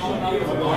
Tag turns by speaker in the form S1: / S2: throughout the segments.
S1: I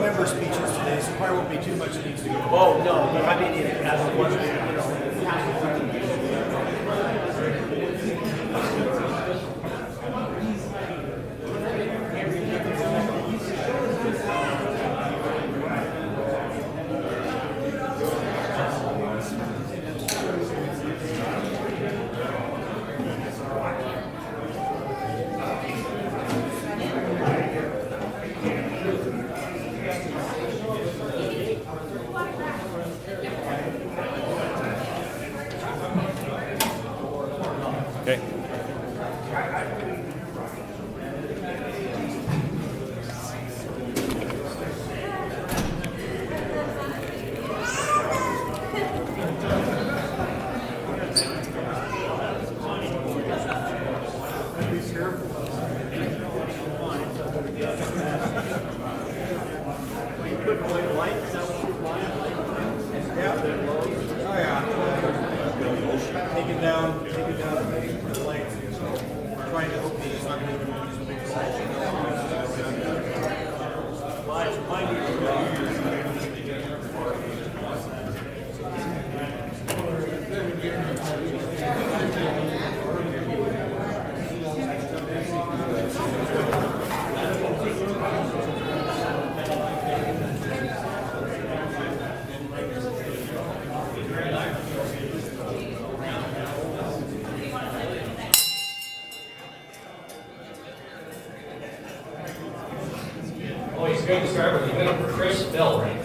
S1: member speeches today, so probably won't be too much that needs to go.
S2: Oh, no, but I mean, as it was, you know.
S3: Okay.
S1: Take it down the length. We're trying to hope that it's not going to be a big section.
S4: Always good to start with a good for Chris Bellring.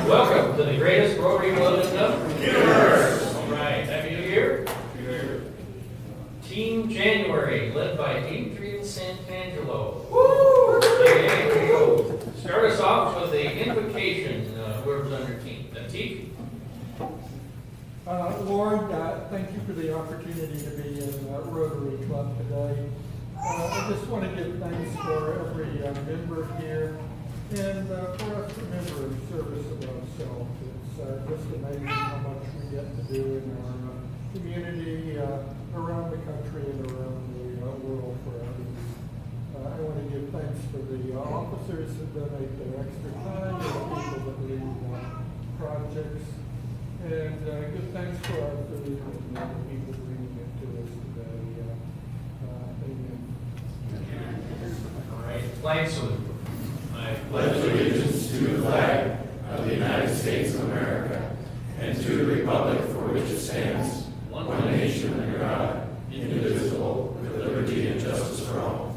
S4: Welcome to the greatest Rotary Club in the universe. All right, happy New Year. Team January, led by Adrian Santangelo. Woo! Hey, start us off with the invocation. Whoever's on your team. Teak?
S5: Lord, thank you for the opportunity to be in Rotary Club today. I just want to give thanks for every member here and for us to remember in service of ourselves. It's just amazing how much we get to do in our community, around the country and around the world for others. I want to give thanks for the officers that donate their extra time, the people that lead projects, and give thanks for our food and the people bringing it to us today.
S4: All right, flag salute. I
S6: pledge allegiance to the flag of the United States of America and to the republic for which it stands, one nation under God, indivisible, with liberty and justice for all.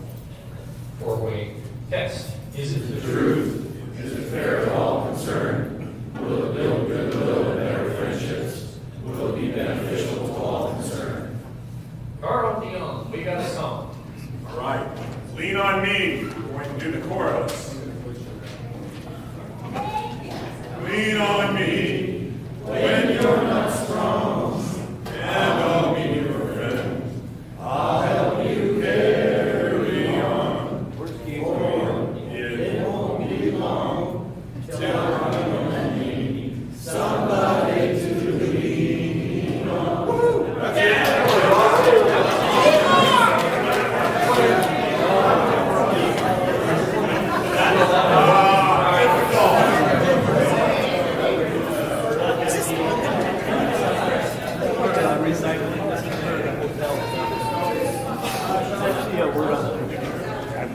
S4: Four-way test. Is it the
S6: Truth, is it fair to all concerned? Will it build goodwill and better friendships? Will it be beneficial to all concerned?
S4: Carl Dion, we got a song.
S7: All right. Lean on me. We're going to do the chorus. Lean on me when you're not strong, and I'll be your friend. I'll help you carry on. For it won't be long till I need somebody to lean on. Woo! That's it.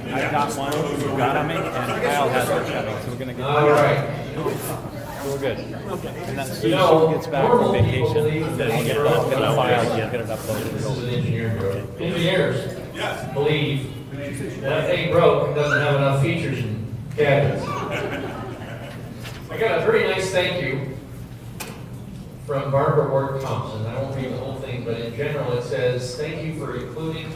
S3: I've got one, you've got on me, and Kyle has one coming, so we're gonna get.
S4: All right.
S3: So we're good. And then as soon as she gets back from vacation, then I'll get that file, get it uploaded.
S4: This is an engineer joke. Engineers believe that a thing broke doesn't have enough features and cabinets. I got a very nice thank you from Barbara Ward Thompson. I won't read the whole thing, but in general it says, thank you for including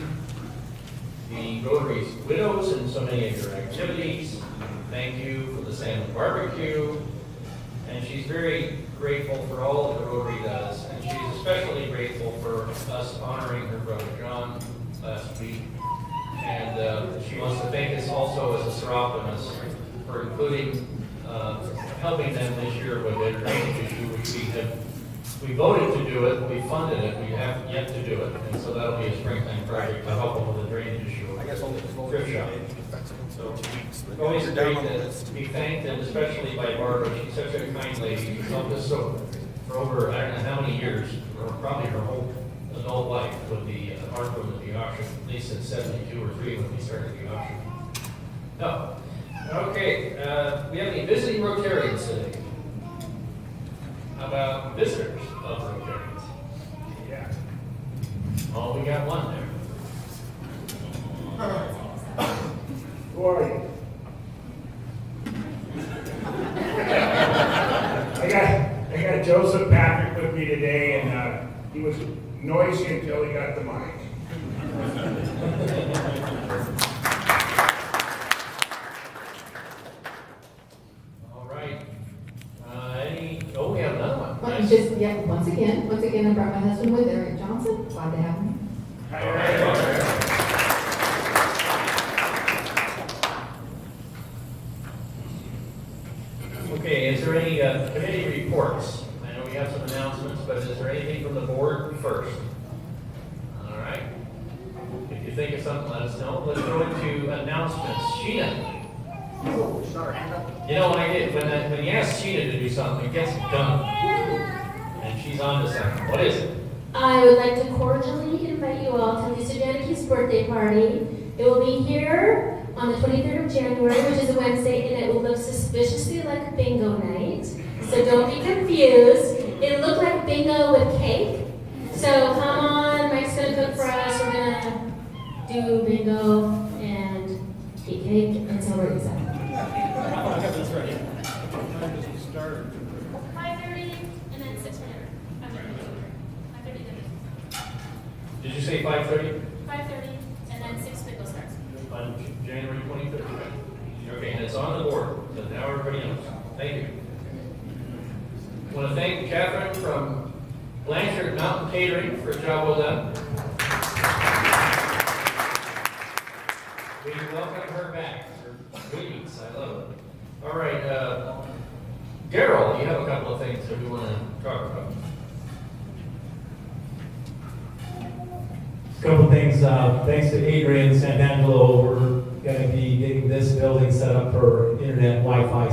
S4: the Rotary's widows in so many of your activities. Thank you for the salmon barbecue. And she's very grateful for all that the Rotary does. And she's especially grateful for us honoring her brother John last week. And she wants to thank us also as a Seropolis for including, helping them this year with their drainage issue, which we have We voted to do it, we funded it, we have yet to do it, and so that'll be a springtime project to help them with the drainage issue.
S1: I guess only
S4: Thrift shop.
S1: so 2 weeks.
S4: Always
S1: You're
S4: great
S1: down on the
S4: to
S1: list.
S4: be thanked, and especially by Barbara. She's such a kind lady. She's helped us so for over, I don't know how many years, or probably her whole adult life with the art room at the auction, at least since 72 or 3 when we started the auction. No. Okay, we have any visiting Rotarians today? How about visitors of Rotarians? Yeah. Oh, we got one there.
S8: Who are you? I got Joseph Patrick with me today, and he was noisy until he got the mic.
S4: All right. We have another one.
S9: Well,
S4: Nice.
S9: just, yeah, once again, I brought my husband with Eric Johnson. Glad to have him.
S4: All right. Okay, is there any committee reports? I know we have some announcements, but is there anything from the board first? All right. If you think of something, let us know. Let's go into announcements. Sheena.
S1: Oh, sorry.
S4: You know what I did? When you ask Sheena to do something, it gets done. And she's on to something. What is it?
S10: I would like to cordially invite you all to Lisa Janiki's birthday party. It will be here on the 23rd of January, which is a Wednesday, and it will look suspiciously like bingo night. So don't be confused. It'll look like bingo with cake. So come on, Mike's gonna cook for us. We're gonna do bingo and eat cake and celebrate Lisa.
S1: I have this ready. What time does it start?
S10: 5:30 and then 6 whenever. 5:30
S4: Did you say 5:30?
S10: 5:30 and then 6 bingo starts.
S4: On January 23rd. Okay, and it's on the board, so now everybody knows. Thank you. I want to thank Catherine from Blanchard Mountain Catering for a job well done. We welcome her back for weeks. I love it. All right, Daryl, you have a couple of things that we want to talk about.
S2: Couple things, thanks to Adrian Santangelo, we're gonna be getting this building set up for internet Wi-Fi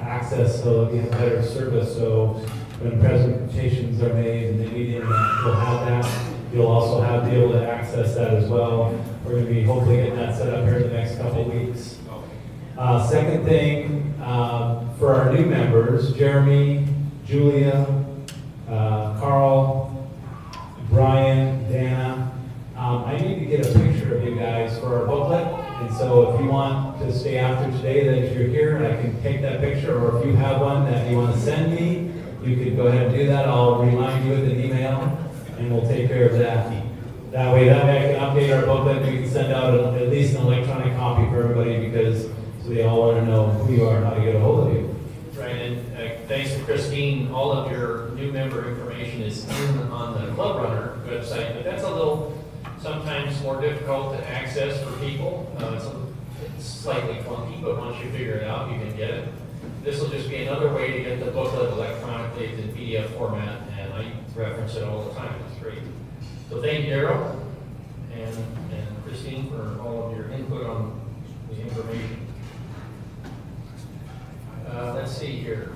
S2: access, so that we have better service, so when presentations are made and they need internet, we'll have that. You'll also be able to access that as well. We're gonna be hopefully getting that set up here in the next couple of weeks. Second thing, for our new members, Jeremy, Julia, Carl, Brian, Dana, I need to get a picture of you guys for our booklet, and so if you want to stay after today that you're here, I can take that picture, or if you have one that you want to send me, you can go ahead and do that. I'll remind you with an email, and we'll take care of that. That way I can update our booklet, and we can send out at least an electronic copy for everybody, because so they all want to know who you are and how to get a hold of you.
S4: Right, and thanks to Christine, all of your new member information is in on the Club Runner website, but that's a little sometimes more difficult to access for people. It's slightly clunky, but once you figure it out, you can get it. This will just be another way to get the booklet electronically. It's in PDF format, and I reference it all the time. It's great. So thank you, Daryl and Christine, for all of your input on the information. Let's see here.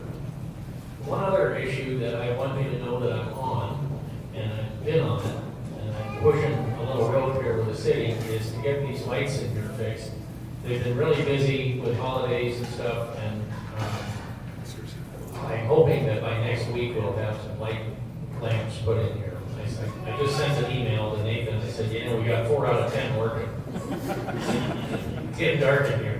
S4: One other issue that I want you to know that I'm on, and I've been on it, and I'm pushing a little road here with the city, is to get these lights in here fixed. They've been really busy with holidays and stuff, and I'm hoping that by next week we'll have some light lamps put in here. I just sent an email to Nathan. I said, we got 4 out of 10 working. It's getting dark in here.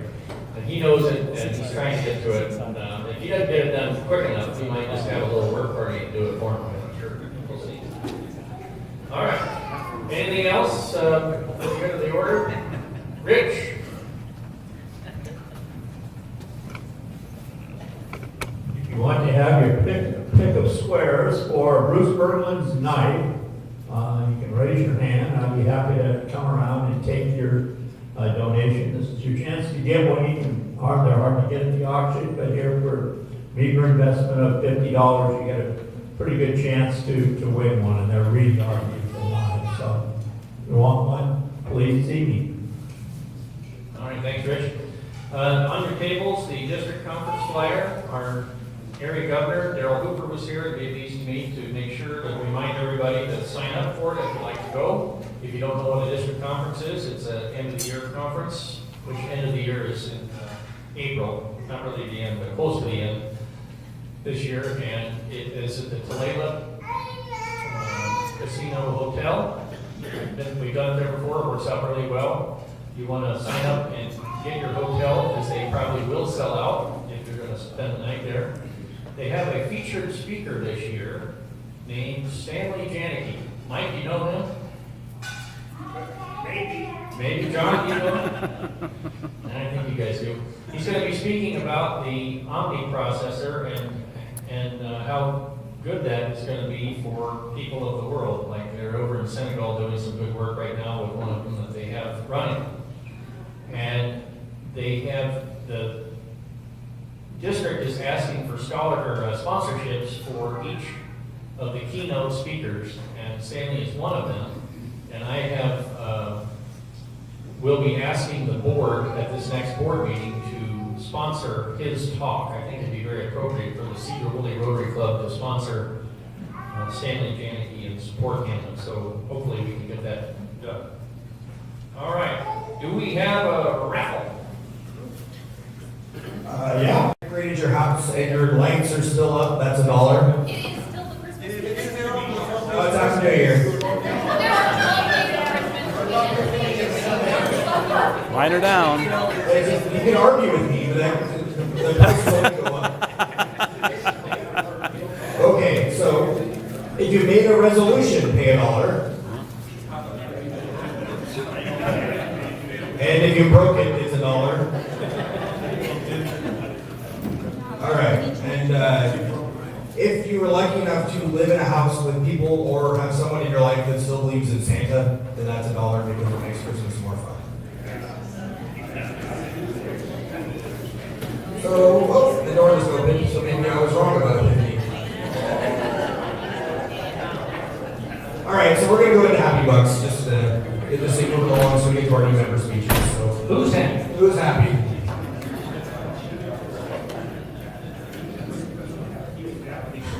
S4: And he knows it, and he's trying to get to it. If he doesn't get it done quick enough, we might just have a little work party and do it for him. I'm sure. We'll see. All right. Anything else? Let's go to the order. Rich.
S11: If you want to have your pick of squares for Bruce Berglund's night, you can raise your hand. I'll be happy to come around and take your donation. This is your chance to give one. They're hard to get at the auction, but here for meager investment of $50, you get a pretty good chance to win one, and they're really hard to find. So, if you want one, please see me.
S4: All right, thanks, Rich. On your tables, the district conference flyer. Our area governor, Darrell Hooper, was here and gave these to me to make sure to remind everybody to sign up for it if you'd like to go. If you don't know what a district conference is, it's an end of the year conference, which end of the year is in April, not really the end, but close to the end this year, and it is at the Tulalip Casino Hotel. We've done it there before, it works out really well. You want to sign up and get your hotel, because they probably will sell out if you're going to spend the night there. They have a featured speaker this year named Stanley Janicki. Mike, you know him? Maybe John, you know him? I think you guys do. He's going to be speaking about the Omni processor and how good that is going to be for people of the world. Like they're over in Senegal doing some good work right now with one of them that they have running. And they have, the district is asking for sponsorships for each of the keynote speakers, and Stanley is one of them. And I have, will be asking the board at this next board meeting to sponsor his talk. I think it'd be very appropriate for the Sedro Woolley Rotary Club to sponsor Stanley Janicki and support him. So hopefully we can get that done. All right. Do we have a raffle?
S12: Yeah. Decorated your house and your lights are still up, that's $1.
S10: It is still the Christmas.
S12: Oh, it's Happy New Year.
S3: Line her down.
S12: You can argue with me, but the price will only go up. Okay, so if you made a resolution, pay $1. And if you broke it, it's $1. All right, and if you were lucky enough to live in a house with people or have someone in your life that still believes in Santa, then that's $1 because it makes Christmas more fun. So, oh, the door was open, so maybe I was wrong about it. All right, so we're going to go into Happy Bucks, just to get this thing moving along so we get to our new member speeches. So,
S4: Who's happy?
S12: Who's happy?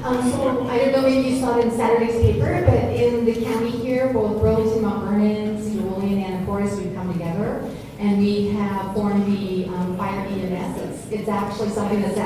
S9: So I don't know if you saw it in Saturday's paper, but in the county here, both Burlington, Mount Vernon, Sedro Woolley, and Annapolis, we've come together, and we have formed the Fire EMS. It's actually something that's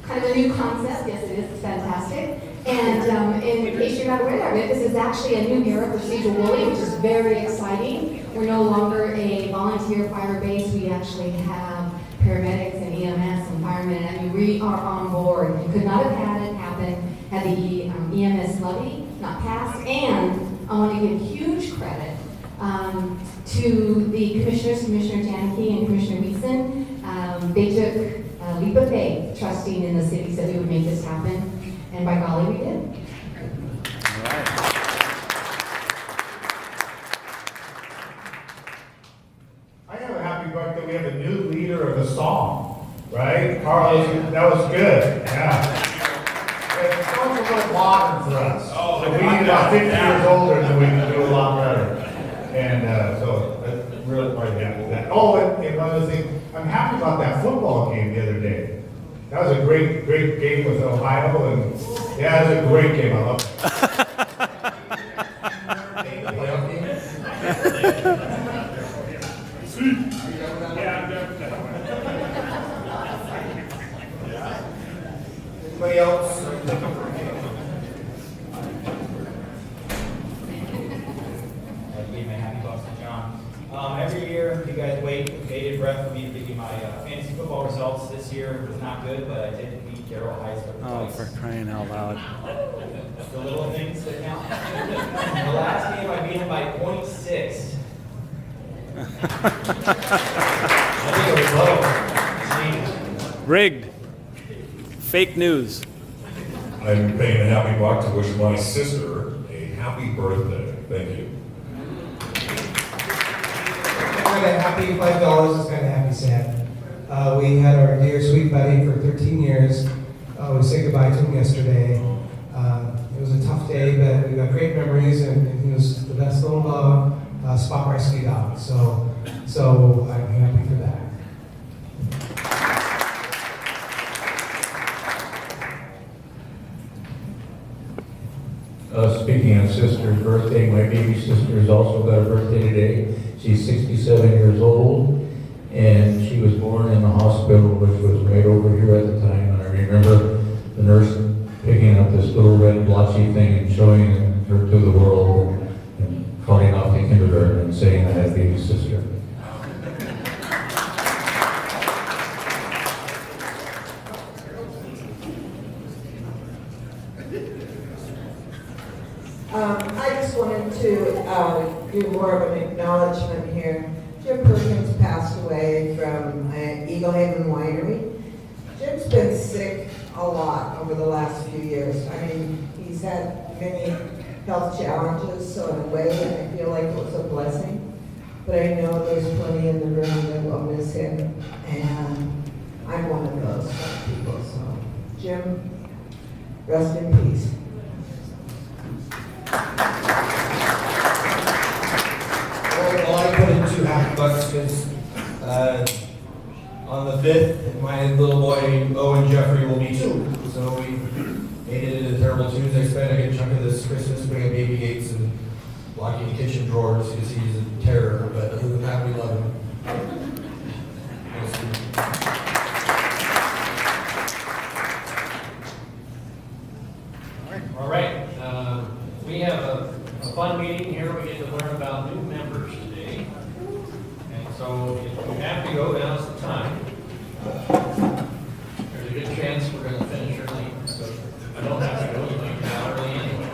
S9: kind of a new concept. Yes, it is. It's fantastic. And in case you're not aware of it, this is actually a new era for Sedro Woolley, which is very exciting. We're no longer a volunteer fire base. We actually have paramedics and EMS and firemen. I mean, we are on board. You could not have had it happen had the EMS levy not passed. And I want to give huge credit to the commissioners, Commissioner Janicki and Commissioner Wiesen. They took a leap of faith, trusting in the cities that we would make this happen. And by golly, we did.
S3: All right.
S8: I have a happy buck that we have a new leader of the song, right? Carlos, that was good, yeah. The song's a little modern for us.
S7: Oh,
S8: So we need about 50 years older than we can do a lot better. And so that's really quite happy with that. Oh, and one other thing, I'm happy about that football game the other day. That was a great game with Ohio, and yeah, it was a great game. I love it.
S12: Anybody else?
S13: I gave my happy bucks to John. Every year, you guys wait with bated breath for me to give you my fantasy football results. This year was not good, but I did beat Darrell Heisler
S3: Oh,
S13: twice.
S3: for crying out loud.
S13: The little things that count. The last game, I beat him by 0.6. I think it was low.
S3: Rigged. Fake news.
S6: I'm paying a happy buck to wish my sister a happy birthday. Thank you.
S14: Kind of happy $5 is kind of happy sad. We had our dear sweet buddy for 13 years. We said goodbye to him yesterday. It was a tough day, but we got great memories, and he was the best little spot rescue dog. So I'm happy for that.
S11: Speaking of sister's birthday, my baby sister has also got a birthday today. She's 67 years old, and she was born in the hospital, which was right over here at the time. And I remember the nurse picking up this little red blotchy thing and showing her to the world, and calling off the kindergarten and saying I had a baby sister.
S15: I just wanted to do more of an acknowledgement here. Jim Perkins passed away from Eagle Haven Winery. Jim's been sick a lot over the last few years. I mean, he's had many health challenges, so in a way, I feel like it was a blessing. But I know there's plenty in the room that will miss him, and I'm one of those people. So, Jim, rest in peace.
S12: Well, I put in 2 happy bucks because on the 5th, my little boy Owen Jeffrey will be 2. So we made it into terrible twos. I spent a good chunk of this Christmas putting baby gates and blocking the kitchen drawers because he's a terror. But other than that, we love him.
S4: All right. We have a fun meeting here. We get to learn about new members today. And so if you have to go, now's the time. There's a good chance we're going to finish early. So if I don't have to go, you might get out early anyway.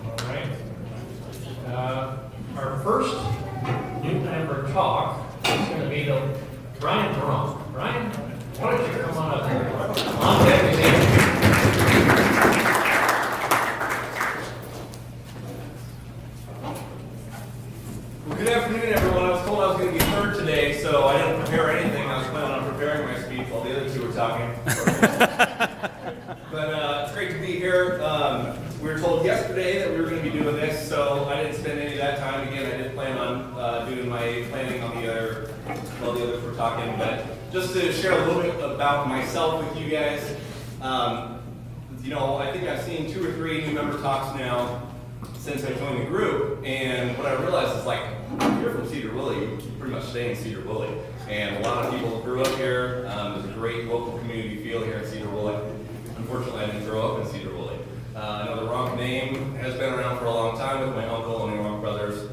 S4: All right. Our first new member talk is going to be Brian Perron. Brian, why don't you come on up here? On deck again.
S16: Good afternoon, everyone. I was told I was going to be third today, so I didn't prepare anything. I was planning on preparing my speech while the other two were talking. But it's great to be here. We were told yesterday that we were going to be doing this, so I didn't spend any of that time. Again, I did plan on doing my planning on the other, while the others were talking. But just to share a little bit about myself with you guys, you know, I think I've seen 2 or 3 new member talks now since I joined the group, and what I realized is, like, if you're from Cedar Woolley, you pretty much stay in Cedar Woolley. And a lot of people grew up here. There's a great local community feel here in Cedar Woolley. Unfortunately, I didn't grow up in Cedar Woolley. I know the Ronk name has been around for a long time with my uncle and the Ronk brothers,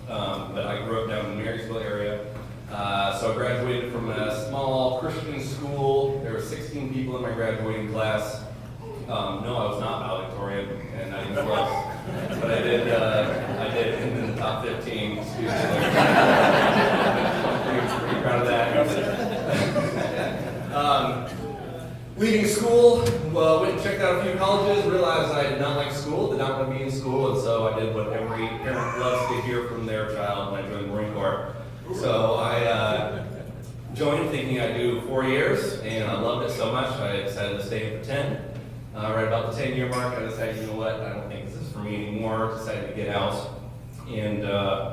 S16: but I grew up down in the Marysville area. So I graduated from a small Christian school. There were 16 people in my graduating class. No, I was not valedictorian, and not even close. But I did end in the top 15 students. pretty proud of that. Leaving school, went and checked out a few colleges, realized I did not like school, did not want to be in school, and so I did what every parent loves to hear from their child when I joined the Marine Corps. So I joined thinking I'd do 4 years, and I loved it so much I decided to stay for 10. Right about the 10-year mark, I decided, you know what, I don't think this is for me anymore. Decided to get out, and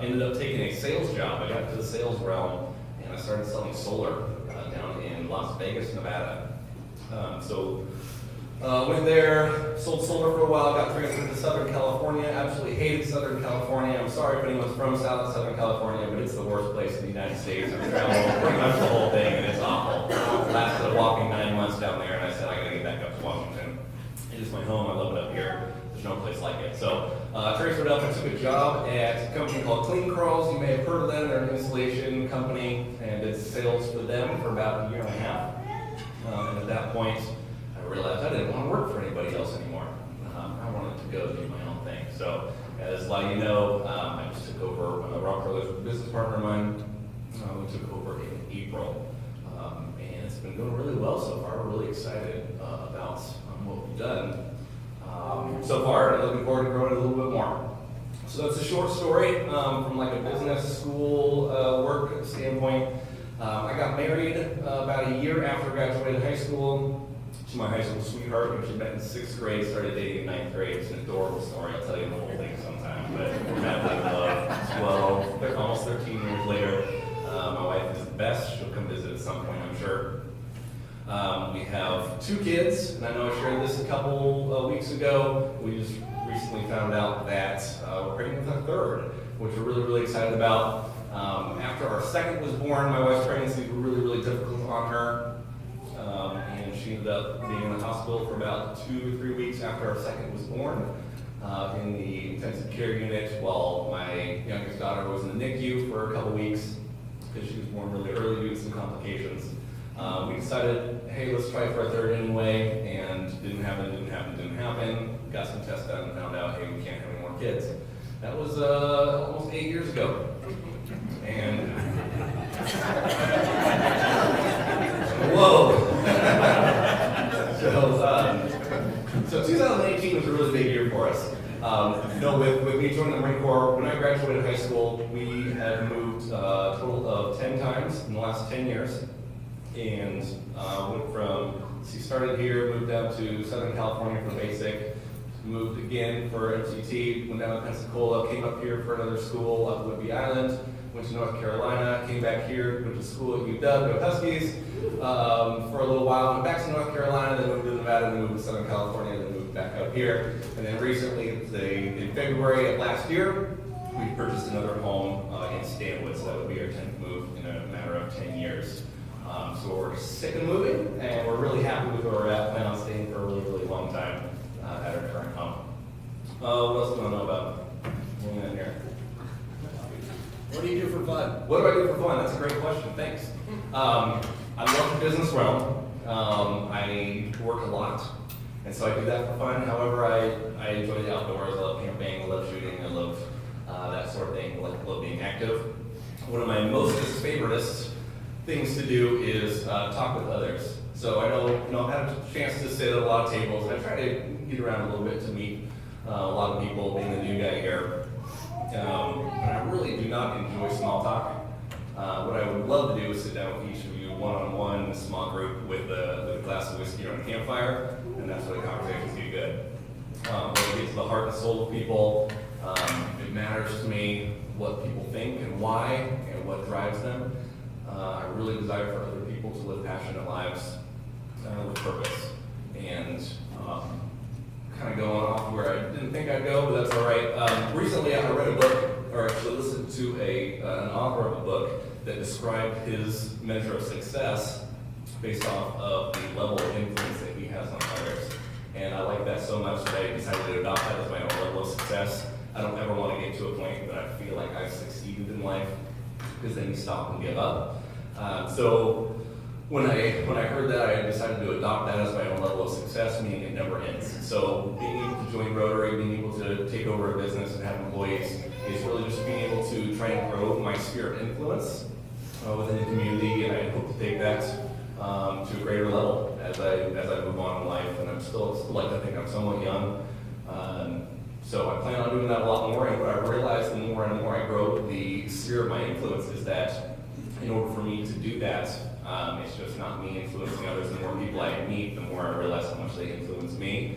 S16: ended up taking a sales job. I got into the sales realm, and I started selling solar down in Las Vegas, Nevada. Went there, sold solar for a while, got transferred to Southern California. Absolutely hated Southern California. I'm sorry if anyone's from Southern California, but it's the worst place in the United States. I've traveled pretty much the whole thing, and it's awful. Lasted a whopping 9 months down there, and I said, I gotta get back up to Washington. It is my home. I love it up here. There's no place like it. So transferred up and took a job at a company called Clean Crawls. You may have heard of them. They're an installation company, and did sales for them for about a year and a half. And at that point, I realized I didn't want to work for anybody else anymore. I wanted to go do my own thing. So as a lot of you know, I just took over a Rock Brothers business partner of mine. We took over in April. And it's been going really well so far. We're really excited about what we've done so far, and looking forward to growing it a little bit more. So that's a short story from like a business school work standpoint. I got married about a year after graduating high school. She's my high school sweetheart. When she met in 6th grade, started dating in 9th grade. It's an adorable story. I'll tell you the whole thing sometime. But we're madly in love. 12, almost 13 years later. My wife is the best. She'll come visit at some point, I'm sure. We have 2 kids, and I know I shared this a couple weeks ago. We just recently found out that we're pregnant with our 3rd, which we're really, really excited about. After our 2nd was born, my wife's pregnancies were really, really difficult on her. And she ended up being in the hospital for about 2 or 3 weeks after our 2nd was born in the intensive care unit, while my youngest daughter was in the NICU for a couple weeks because she was born really early due to some complications. We decided, hey, let's try for a 3rd anyway, and didn't happen. Got some tests done and found out, hey, we can't have any more kids. That was almost 8 years ago. And whoa. So 2018 was a really big year for us. With me joining the Marine Corps, when I graduated high school, we had moved a total of 10 times in the last 10 years. And went from, started here, moved down to Southern California for basic, moved again for MCT, went down to Pensacola, came up here for another school up Whidbey Island, went to North Carolina, came back here, went to school at UW, go Huskies, for a little while, went back to North Carolina, then moved to Nevada, then moved to Southern California, then moved back up here. And then recently, in February of last year, we purchased another home in Stanwood, so that would be our 10th move in a matter of 10 years. So we're sick of moving, and we're really happy with where we're at. Plan on staying for a really, really long time at our current home. What else do I know about moving in here?
S6: What do you do for fun?
S16: What do I do for fun? That's a great question. Thanks. I love the business realm. I work a lot, and so I do that for fun. However, I enjoy the outdoors. I love camping. I love shooting. I love that sort of thing. I love being active. One of my most favoriteest things to do is talk with others. So I know I've had a chance to sit at a lot of tables, and I try to get around a little bit to meet a lot of people, being the new guy here. But I really do not enjoy small talk. What I would love to do is sit down with each of you one-on-one in a small group with a glass of whiskey around a campfire, and that's where the conversations get good. When it gets to the heart and soul of people, it matters to me what people think and why and what drives them. I really desire for other people to live passionate lives with purpose. And kind of going off where I didn't think I'd go, but that's all right. Recently, I read a book, or actually listened to an author of a book that described his measure of success based off of the level of influence that he has on others. And I like that so much that I decided to adopt that as my own level of success. I don't ever want to get to a point that I feel like I've succeeded in life, because then you stop and give up. So when I heard that, I decided to adopt that as my own level of success, meaning it never ends. So being able to join Rotary, being able to take over a business and have employees, is really just being able to try and grow my sphere of influence within the community, and I hope to take that to a greater level as I move on in life. And I'm still like to think I'm somewhat young. So I plan on doing that a lot more, and what I realize the more and more I grow the sphere of my influence is that in order for me to do that, it's just not me influencing others. The more people I meet, the more I realize how much they influence me,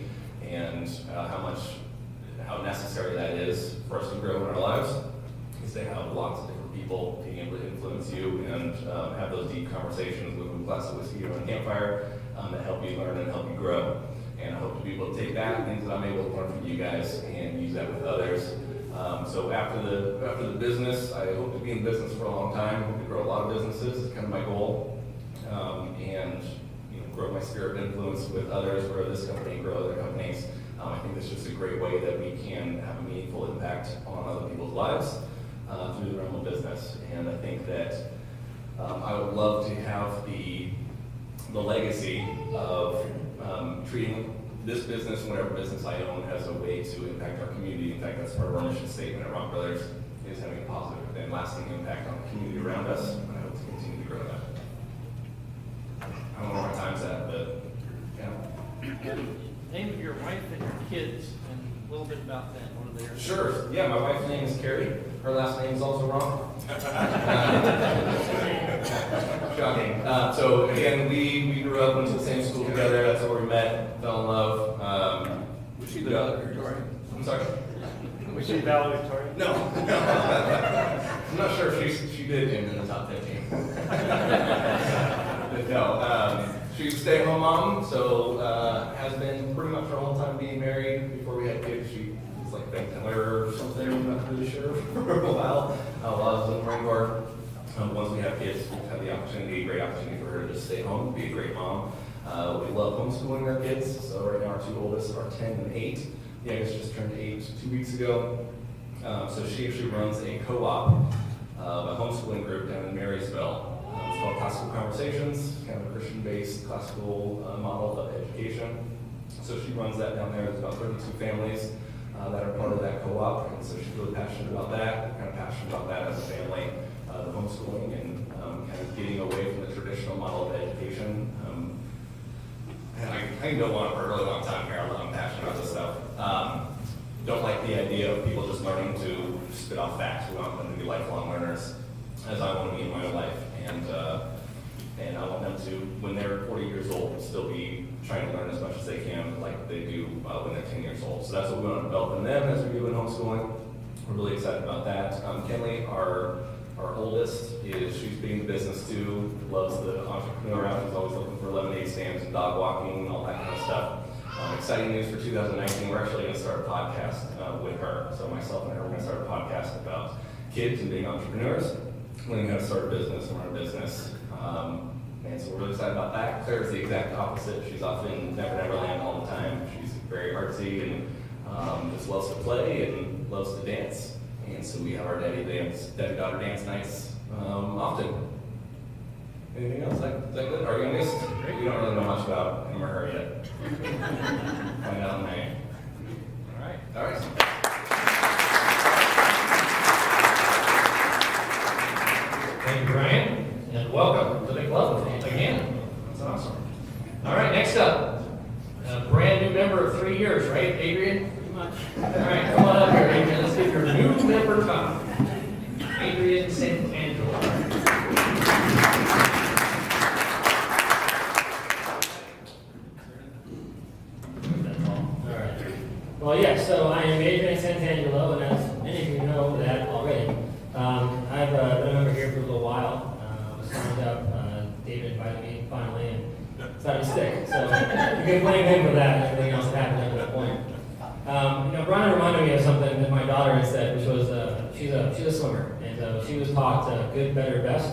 S16: and how necessary that is for us to grow in our lives, is to have lots of different people being able to influence you and have those deep conversations with a glass of whiskey or a campfire that help you learn and help you grow. And I hope to be able to take that, things that I'm able to learn from you guys, and use that with others. So after the business, I hope to be in business for a long time. I hope to grow a lot of businesses. It's kind of my goal, and grow my sphere of influence with others, grow this company, grow other companies. I think that's just a great way that we can have a meaningful impact on other people's lives through the realm of business. And I think that I would love to have the legacy of treating this business, whatever business I own, as a way to impact our community. In fact, that's part of our mission statement at Rock Brothers, is having a positive and lasting impact on the community around us, and I hope to continue to grow that. I don't know where my time's at, but yeah.
S17: Name of your wife and your kids, and a little bit about them. What are they?
S16: Sure. Yeah, my wife's name is Carrie. her last name is also wrong. Shocking. So again, we grew up, went to the same school together. That's where we met, fell in love.
S3: Was she the valedictorian?
S16: I'm sorry.
S3: Was she valedictorian?
S16: No. I'm not sure if she did end in the top 15. But no. She's a stay-at-home mom, so has been pretty much her whole time being married. Before we had kids, she was like bank-teller or something. I'm not really sure for a while. While I was in the Marine Corps. Once we have kids, we've had the opportunity, great opportunity for her to just stay home, be a great mom. We love homeschooling our kids. So right now our two oldest are 10 and 8. The youngest just turned 8 2 weeks ago. So she actually runs a co-op, a homeschooling group down in Marysville. It's called Classical Conversations, kind of a Christian-based classical model of education. So she runs that down there. There's about 32 families that are part of that co-op, and so she's really passionate about that. Kind of passionate about that as a family, the homeschooling and kind of getting away from the traditional model of education. I can go on for a really long time here. I'm passionate about this stuff. Don't like the idea of people just learning to spit off facts. We want them to be lifelong learners, as I want to be in my own life. And I want them to, when they're 40 years old, still be trying to learn as much as they can, like they do when they're 10 years old. So that's what we want to develop in them as we do in homeschooling. We're really excited about that. Kenley, our oldest, she's being in business too, loves the entrepreneur out. She's always looking for lemonade stands and dog walking and all that kind of stuff. Exciting news for 2019, we're actually going to start a podcast with her. So myself and her, we're going to start a podcast about kids and being entrepreneurs. We're going to start a business and run a business. And so we're really excited about that. Claire's the exact opposite. She's off in Never Land all the time. She's very artsy and just loves to play and loves to dance. And so we have our daddy-daughter dance nights often. Anything else? Is that good? Our youngest? We don't really know much about him or her yet. Find out in May. All right.
S4: Thank you, Brian, and welcome to the club again. That's awesome. All right, next up, a brand new member of 3 years, right, Adrian? Pretty much. All right, come on up here, Adrian. Let's get your new member come. Adrian St. Angelo.
S17: Well, yes, so I am Adrian Santangelo, and as many of you know that already, I've been a member here for a little while. I was signed up, David invited me finally, and decided to stick. So you can blame him for that and everything else that happened up to that point. Brian reminded me of something that my daughter had said, which was she's a swimmer, and she was taught good, better, best.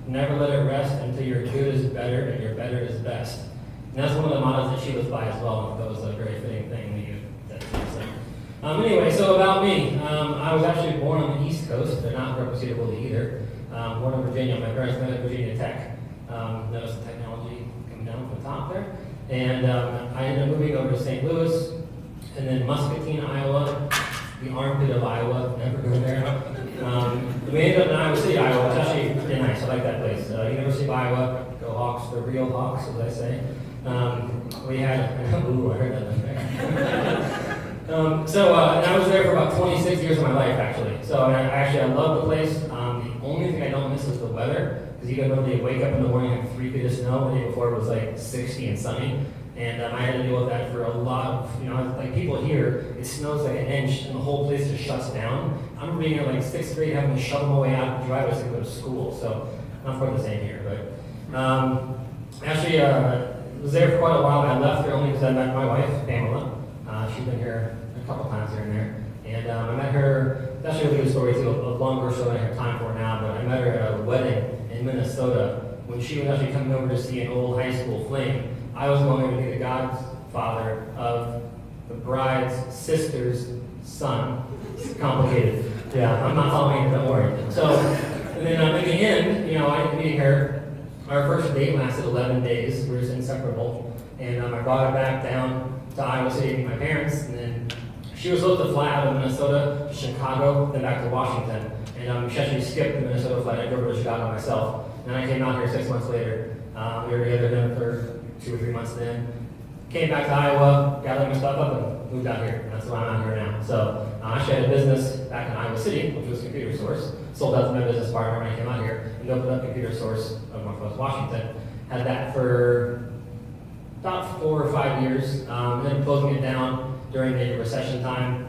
S17: Never let it rest until your good is better and your better is best. And that's one of the mottos that she was by as well. That was a very fitting thing that you said. Anyway, so about me, I was actually born on the East Coast. They're not representative either. Born in Virginia. My parents met at Virginia Tech. Notice the technology coming down from the top there. And I ended up moving over to St. Louis, and then Muscatine, Iowa, the armpit of Iowa. Never go there. We ended up in Iowa City, Iowa. It's actually pretty nice. I like that place. University of Iowa. Go Hawks, the real Hawks, as I say. We had, ooh, I heard that. And I was there for about 26 years of my life, actually. So I love the place. The only thing I don't miss is the weather, because you can literally wake up in the morning and have 3 feet of snow. The day before it was like 60 and sunny. And I had to deal with that for a lot of, like people here, it snows like an inch and the whole place just shuts down. I remember being in like 6th grade having to shovel my way out and drive us to go to school. So not quite the same here, but was there for quite a while. I left there only because I met my wife, Pamela. She's been here a couple times here and there. And I met her, it's actually a really good story too, a longer show than I have time for now, but I met her at a wedding in Minnesota when she was actually coming over to see an old high school flame. I was going over to be the godfather of the bride's sister's son. It's complicated. Yeah, I'm not following it, don't worry. So, and then at the end, I ended up meeting her. Our first date lasted 11 days. We were just inseparable. And I brought her back down to Iowa City to meet my parents. And then she was supposed to fly out of Minnesota to Chicago, then back to Washington. And she actually skipped the Minnesota flight. I drove her to Chicago myself. And I came out here 6 months later. We were together then for 2 or 3 months then. Came back to Iowa, gathered my stuff up, and moved out here. That's why I'm out here now. So I actually had a business back in Iowa City, which was Computer Source. Sold that to my business partner when I came out here, and opened up Computer Source of Northwest Washington. Had that for about 4 or 5 years, and then closing it down during the recession time.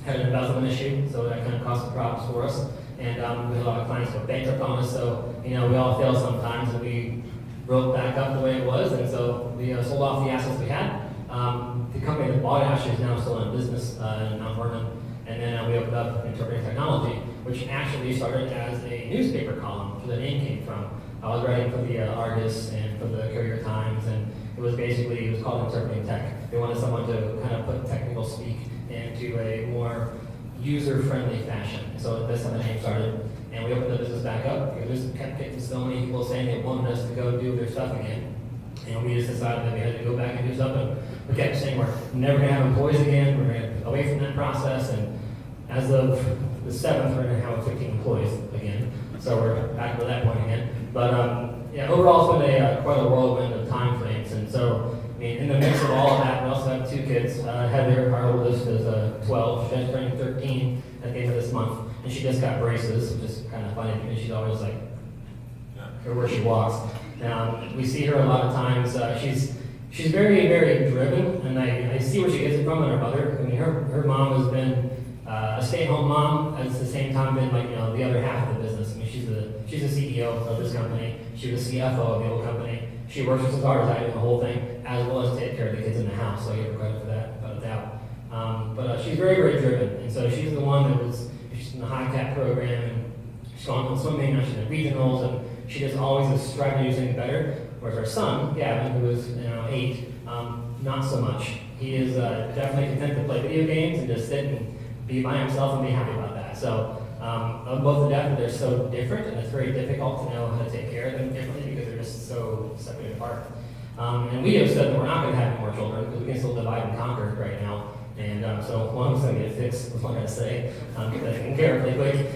S17: Had an embezzlement issue, so that kind of caused some problems for us. And we had a lot of clients go bankrupt on us, so we all fail sometimes, and we broke back up the way it was, and so we sold off the assets we had. The company that bought it actually is now still in business in Mount Vernon, and then we opened up Interpreting Technology, which actually started as a newspaper column, where the name came from. I was writing for the Argus and for the Courier Times, and it was called Interpreting Tech. They wanted someone to kind of put technical speak into a more user-friendly fashion. So that's how the name started. And we opened the business back up because we kept getting so many people saying they wanted us to go do their stuff again. And we just decided that we had to go back and do something. We kept saying we're never going to have employees again, we're going to get away from that process. And as of the 7th, we're going to have 15 employees again. So we're back to that point again. But overall it's been quite a whirlwind of time frames. And so, in the mix of all of that, we also have 2 kids. Heather, our oldest, is 12. She's turning 13 at the end of this month. And she just got braces, which is kind of funny because she's always like, where she walks. We see her a lot of times. She's very, very driven, and I see where she gets it from in her mother. Her mom has been a stay-at-home mom, at the same time been the other half of the business. She's the CEO of this company. She was the CFO of the old company. She works as hard as I do the whole thing, as well as take care of the kids in the house. So I give her credit for that, without a doubt. But she's very, very driven, and so she's the one that she's in the high cap program, and she's gone on swimming, now she's in regionals, and she just always is striving to do something better. Whereas our son, Gavin, who is 8, not so much. He is definitely content to play video games and just sit and be by himself and be happy about that. So both of them, they're so different, and it's very difficult to know how to take care of them differently because they're just so separated apart. And we have said that we're not going to have more children because we can still divide and conquer right now. And so one of them's going to get fixed, was what I'm going to say. Get that taken care of really quick.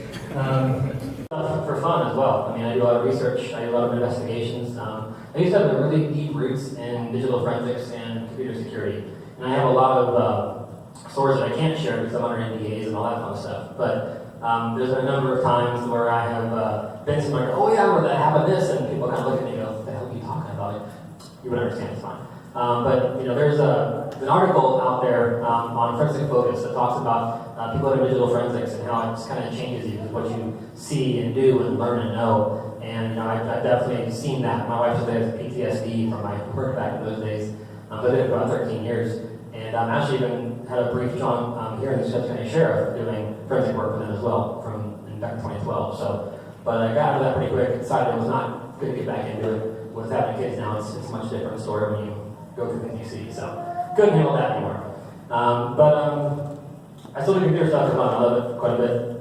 S17: For fun as well. I do a lot of research, I do a lot of investigations. I used to have really deep roots in digital forensics and computer security. And I have a lot of stories that I can't share because I'm under NDAs and all that fun stuff. But there's been a number of times where I have been somewhere, oh yeah, where that happened this, and people kind of look at me and go, what the hell are you talking about? You would understand, it's fine. But there's an article out there on Forensic Focus that talks about people that are digital forensics and how it just kind of changes you, what you see and do and learn and know. And I've definitely seen that. My wife has PTSD from my work back in those days. I did it for about 13 years. And I've actually even had a brief job here in the Suffolk County Sheriff doing forensic work with them as well back in 2012. But I got out of that pretty quick, decided I was not going to get back into it. With having kids now, it's a much different story when you go through things you see. So couldn't handle that anymore. I still do computer stuff for fun. I love it quite a bit.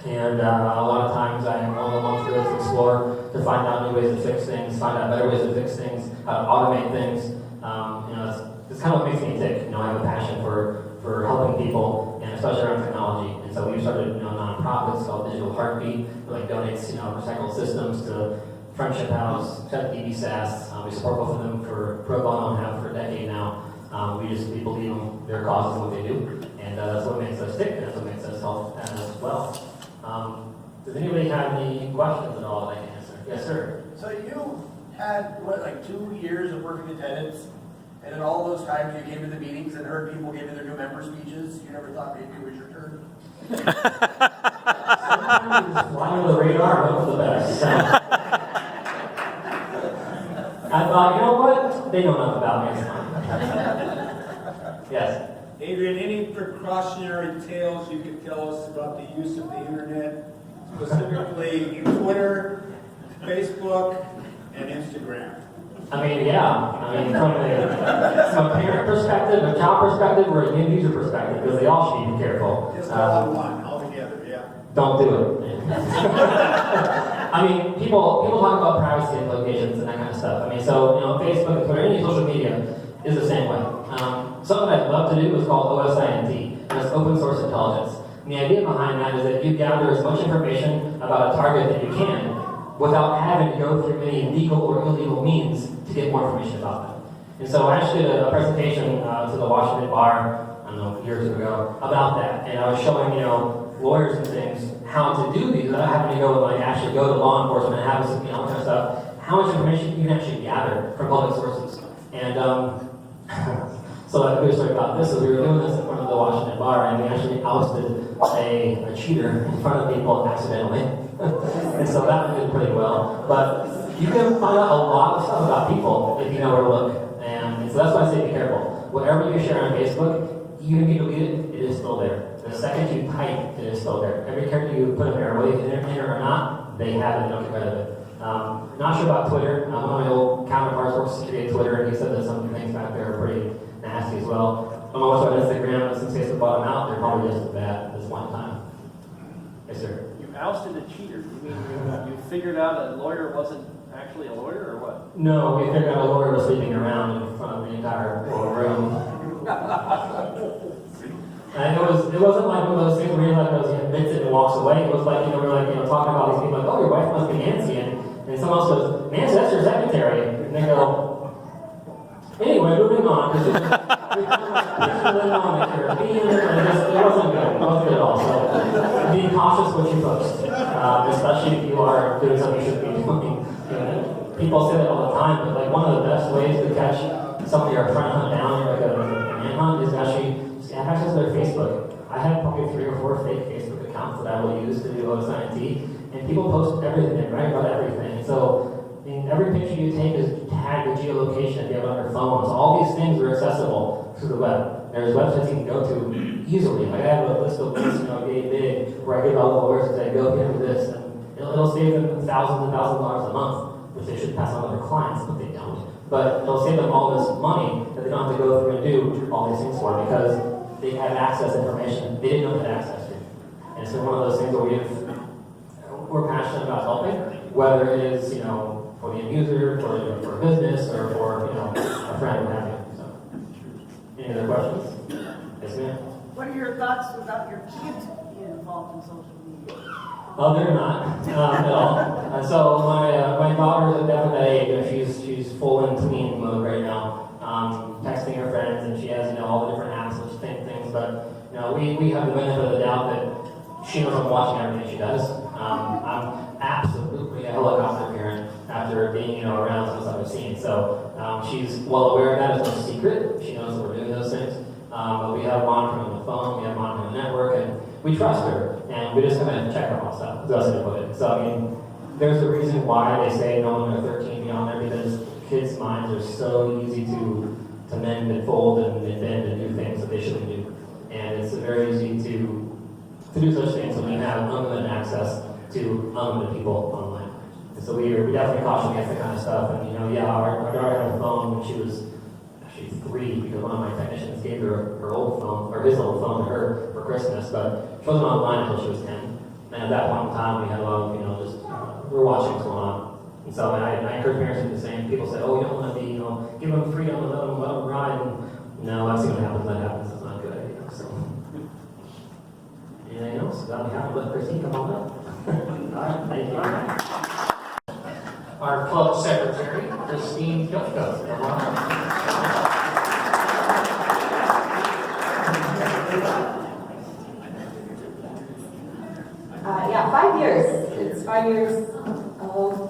S17: And a lot of times I'm on the one through to explore, to find out new ways to fix things, find out better ways to fix things, how to automate things. It's kind of what makes me tick. I have a passion for helping people, and especially around technology. And so we started nonprofits called Digital Heartbeat, that donates recycled systems to Friendship House, DB SAS. We support both of them for pro bono and have for a decade now. We believe in their causes and what they do, and that's what makes us tick, and that's what makes us help as well. Does anybody have any questions at all that I can answer? Yes, sir.
S1: So you had, 2 years of working attendance, and in all those times you came to the meetings and heard people giving their new member speeches, you never thought maybe it was your turn?
S17: Flying under the radar, hope for the best. I thought, you know what? They know enough about me. It's fine. Yes.
S1: Adrian, any precautionary tales you could tell us about the use of the internet, specifically Twitter, Facebook, and Instagram?
S17: From a parent perspective, a child perspective, or a user perspective, because they all should be careful.
S1: Just all in one, all together, yeah.
S17: Don't do it. People talk about privacy implications and that kind of stuff. Facebook, Twitter, any social media is the same way. Something I'd love to do is called OSINT, and it's open source intelligence. And the idea behind that is that you gather as much information about a target that you can without having to go through any legal or illegal means to get more information about them. And so I actually did a presentation to the Washington Bar, years ago, about that. And I was showing, lawyers and things how to do these without having to go like actually go to law enforcement and have this, kind of stuff. How much information you can actually gather from public sources. And so like we were talking about this, is we were doing this in front of the Washington bar, and we actually ousted a cheater in front of people accidentally. And so that went pretty well. But you can find out a lot of stuff about people if you know where to look. And so that's why I say be careful. Whatever you share on Facebook, even if you delete it, it is still there. The second you type, it is still there. Every character you put in there, whether you enter or not, they have it, don't get rid of it. Not sure about Twitter. One of my old counterparts works security at Twitter, and he said that some things back there are pretty nasty as well. I'm also on Instagram, and since Facebook bought them out, they're probably just as bad at this one time. Yes, sir.
S18: You ousted a cheater. You mean you figured out a lawyer wasn't actually a lawyer, or what?
S17: No, we figured out a lawyer was sleeping around in front of the entire room. And it wasn't like one of those things where he admits it and walks away. It was like, we're talking about these people like, oh, your wife must be Nancy, and someone else goes, Nancy, that's your secretary. And they go, anyway, moving on, because it wasn't good. It wasn't good at all. So be cautious what you post, especially if you are doing something you shouldn't be doing. People say that all the time, but like one of the best ways to catch somebody you're trying to hunt down, like a manhunt, is actually have access to their Facebook. I have probably 3 or 4 fake Facebook accounts that I will use to do OSINT, and people post everything, they write about everything. So, every picture you take is tagged with geolocation if you have it on your phone. So all these things are accessible through the web. There's websites you can go to easily. Like I have a list of links, big, where I give all the lawyers and say, go here for this, and it'll save them thousands and thousands of dollars a month, which they should pass on to their clients, but they don't. But it'll save them all this money that they don't have to go through and do all these things for, because they have access to information they didn't know they had access to. And so one of those things where we're passionate about helping, whether it is, for the end user, for a business, or for, a friend, what have you. So, any other questions? Yes, ma'am?
S19: What are your thoughts about your kids being involved in social media?
S17: Oh, they're not at all. So my daughter is definitely that age. She's full in tween mode right now. Texting her friends, and she has all the different apps which think things. But we have the benefit of the doubt that she knows I'm watching everything she does. I'm absolutely a helicopter parent after being around since I was seen. So she's well aware of that. It's no secret. She knows that we're doing those things. But we have monitoring on the phone. We have monitoring on the network, and we trust her. And we just come in and check her all stuff. That's how to put it. So there's a reason why they say no one under 13 beyond there, because kids' minds are so easy to mend and fold and bend and do things that they shouldn't do. And it's very easy to do such things when you have unlimited access to unlimited people online. And so we definitely caution against that kind of stuff. And our daughter had a phone when she was actually 3, because one of my technicians gave her her old phone, or his old phone to her for Christmas, but she wasn't online until she was 10. And at that point in time, we had a lot of, we're watching what's going on. And so I encourage parents to do the same. People say, oh, you don't want to be, give them freedom and let them ride. And no, I've seen what happens. That happens. It's not a good idea. So, anything else? That'll be happy. Let Christine come on up. All right, thank you.
S4: Our club secretary, Christine Kilko. Come on.
S20: Yeah, 5 years. It's 5 years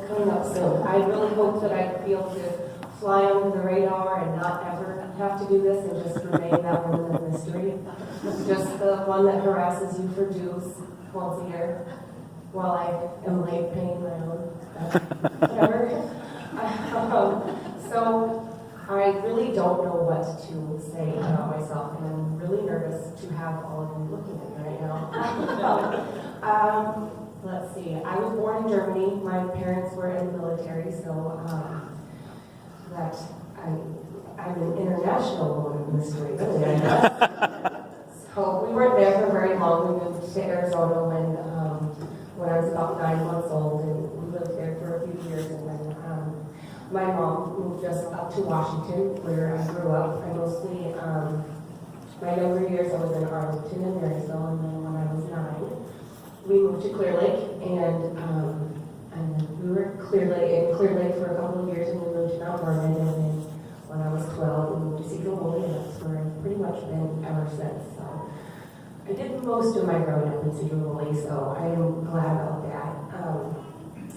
S20: coming up soon. I really hope that I be able to fly under the radar and not ever have to do this and just remain that woman of mystery. Just the one that harasses you for dues once a year while I am late paying my own. Whatever. So I really don't know what to say about myself, and I'm really nervous to have all of you looking at me right now. Let's see. I was born in Germany. My parents were in the military, so that I'm an international woman of mystery, really, I guess. So we weren't there for very long. We moved to Arizona when I was about 9 months old, and we lived there for a few years, and then my mom moved us up to Washington, where I grew up. I mostly, my younger years I was in Arlington and Marysville, and then when I was 9, we moved to Clear Lake, and we were in Clear Lake for a couple of years, and we moved to Mount Vernon, and then when I was 12, we moved to Sedro, Woolley, and that's where I've pretty much been ever since. So I did most of my growing up in Sedro, Woolley, so I am glad about that.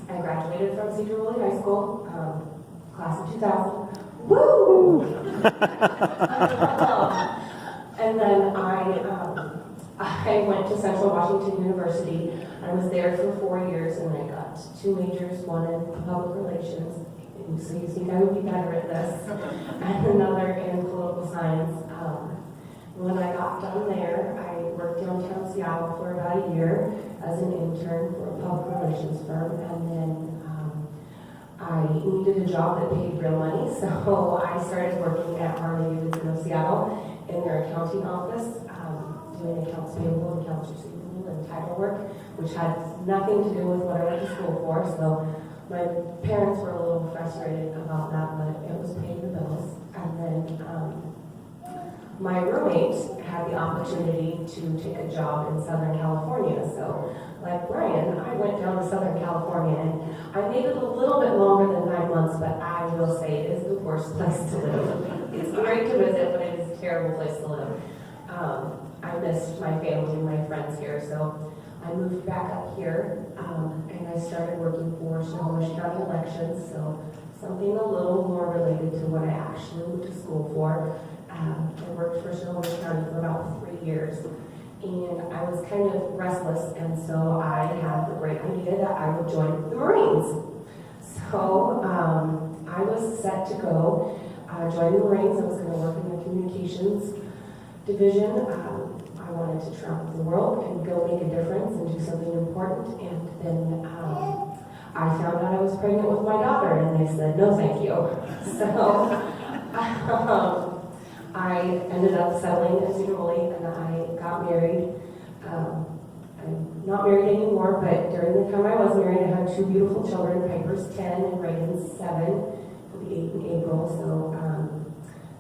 S20: I graduated from Sedro, Woolley High School, class of 2000. Woo! And then I went to Central Washington University. I was there for 4 years, and I got 2 majors, one in public relations, so you think I would be better at this, and another in political science. When I got done there, I worked downtown Seattle for about a year as an intern for a public relations firm, and then I needed a job that paid real money, so I started working at Harley-Davidson of Seattle in their accounting office, doing accounts payable, accounts receivable, and title work, which had nothing to do with what I went to school for, so my parents were a little frustrated about that, but it was paying the bills. And then my roommate had the opportunity to take a job in Southern California. So, like Brian, I went down to Southern California, and I made it a little bit longer than 9 months, but I will say it is the worst place to live. It's great to visit, but it is a terrible place to live. I missed my family and my friends here, so I moved back up here, and I started working for Snohomish County Elections, so something a little more related to what I actually went to school for. I worked for Snohomish County for about 3 years, and I was kind of restless, and so I had the great idea that I would join the Marines. So I was set to go join the Marines. I was going to work in the communications division. I wanted to travel the world and go make a difference and do something important, and then I found out I was pregnant with my daughter, and they said, no thank you. So I ended up settling in Sedro, Woolley, and I got married. I'm not married anymore, but during the time I was married, I had 2 beautiful children, Piper's 10 and Reagan's 7. He'll be 8 in April, so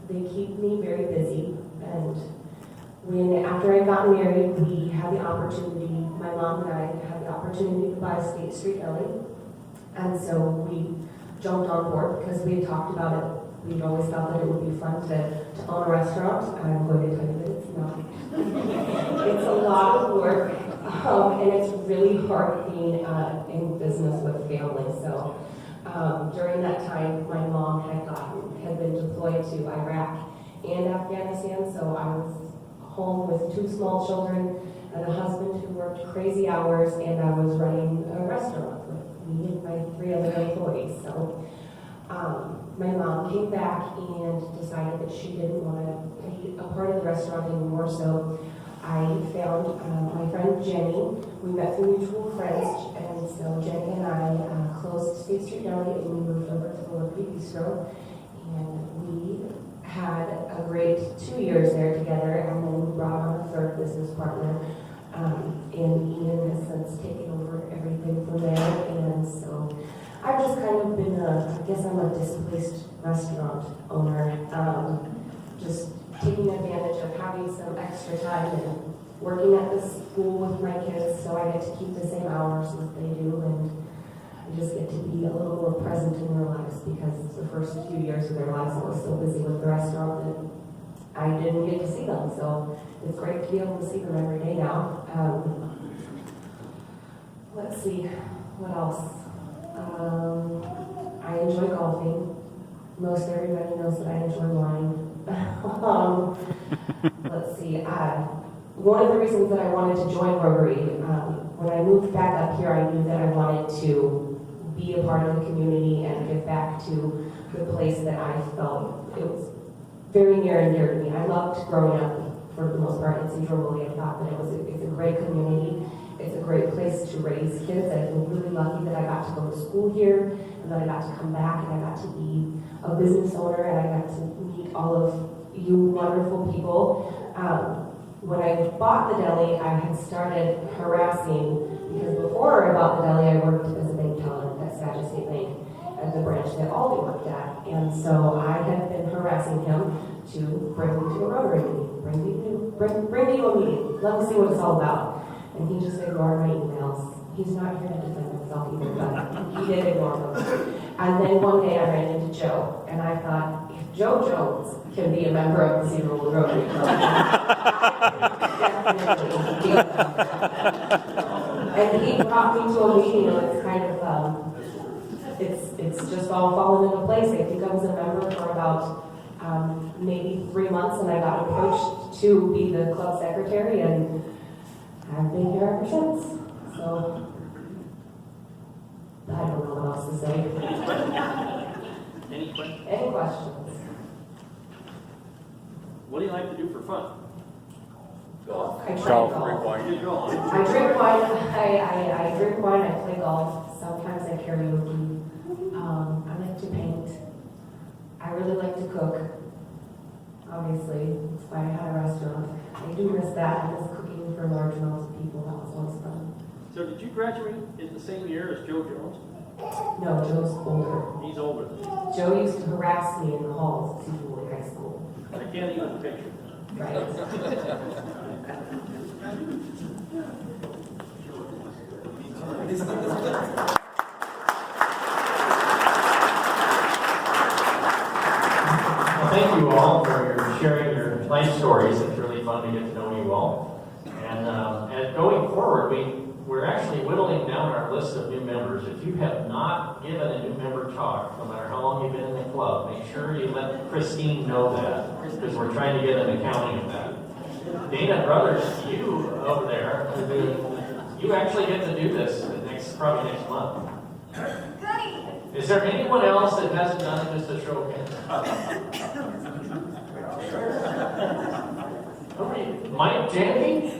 S20: they keep me very busy. And after I got married, we had the opportunity, my mom and I had the opportunity to buy State Street Deli. And so we jumped on board because we had talked about it. We've always thought that it would be fun to own a restaurant. I'm going to tell you that it's not. It's a lot of work, and it's really hard being in business with family. So during that time, my mom had been deployed to Iraq and Afghanistan, so I was home with 2 small children and a husband who worked crazy hours, and I was running a restaurant with me and my 3 other employees. So my mom came back and decided that she didn't want to be a part of the restaurant anymore, so I found my friend Jenny. We met through mutual friends, and so Jenny and I closed State Street Deli, and we moved over to the Liberty Bistro, and we had a great 2 years there together, and then we brought on a 3rd business partner, and Ian has since taken over everything from there, and so I've just kind of been I guess I'm a displaced restaurant owner, just taking advantage of having some extra time and working at the school with my kids, so I get to keep the same hours as they do, and I just get to be a little more present in their lives, because the first few years of their lives I was so busy with the restaurant that I didn't get to see them, so it's great to be able to see them every day now. Let's see, what else? I enjoy golfing. Most everybody knows that I enjoy wine. Let's see. One of the reasons that I wanted to join Rotary, when I moved back up here, I knew that I wanted to be a part of the community and give back to the place that I felt it was very near and dear to me. I loved growing up, for the most part, in Sedro, Woolley. I thought that it's a great community. It's a great place to raise kids. I've been really lucky that I got to go to school here, and that I got to come back, and I got to be a business owner, and I got to meet all of you wonderful people. When I bought the deli, I had started harassing, because before I bought the deli, I worked as a bank teller at Saginaw State Bank, at the branch that Aldi worked at, and so I had been harassing him to bring me to a Rotary meeting, bring me to a meeting, let me see what it's all about. And he just ignored my emails. He's not here to defend himself either, but he did ignore them. And then one day I ran into Joe, and I thought, if Joe Jones can be a member of the Sedro Rotary Club, definitely And he brought me to a meeting, and it's kind of, it's just all fallen into place. I think I was a member for about maybe 3 months, and I got approached to be the club secretary, and I've been here ever since. So, I don't know what else to say.
S18: Any questions?
S20: Any questions?
S18: What do you like to do for fun?
S20: Golf. I drink
S18: Golf.
S20: golf.
S18: Drink wine.
S20: I drink wine. I drink wine. I play golf. Sometimes I karaoke. I like to paint. I really like to cook. Obviously, that's why I had a restaurant. I do miss that. I miss cooking for large amounts of people. That was always fun.
S18: So did you graduate in the same year as Joe Jones?
S20: No, Joe's older.
S18: He's older.
S20: Joe used to harass me in the halls at Woolley High School.
S18: I can't even picture.
S20: Right.
S4: Well, thank you all for sharing your life stories. It's really fun to get to know you all. And going forward, we're actually whittling down our list of new members. If you have not given a new member talk, no matter how long you've been in the club, make sure you let Christine know that, because we're trying to get an accounting of that. Dana Brothers, you over there, you actually get to do this probably next month. Is there anyone else that hasn't done it, just a show of hands? Okay, Mike Jandy?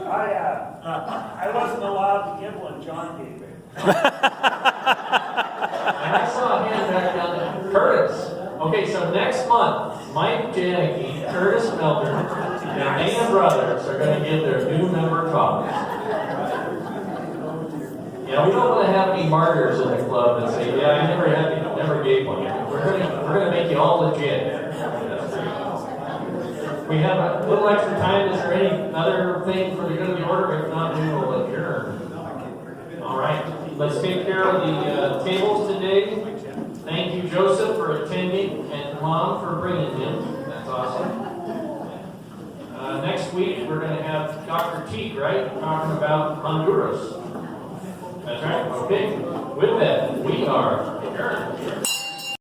S21: I wasn't allowed to give one, John gave it.
S4: And I saw a hand back down there. Curtis. Okay, so next month, Mike Janicki, Curtis Melder, and Dana Brothers are going to give their new member talks. Yeah, we don't want to have any martyrs in the club that say, yeah, I never gave one. We're going to make you all legit. We have a little extra time. Is there any other thing for the good of the order? If not, we will adjourn. All right. Let's take care of the tables today. Thank you, Joseph, for attending, and Mom for bringing him. That's awesome. Next week, we're going to have Dr. Teague, right? Talking about Honduras. That's right. Okay. With that, we are adjourned.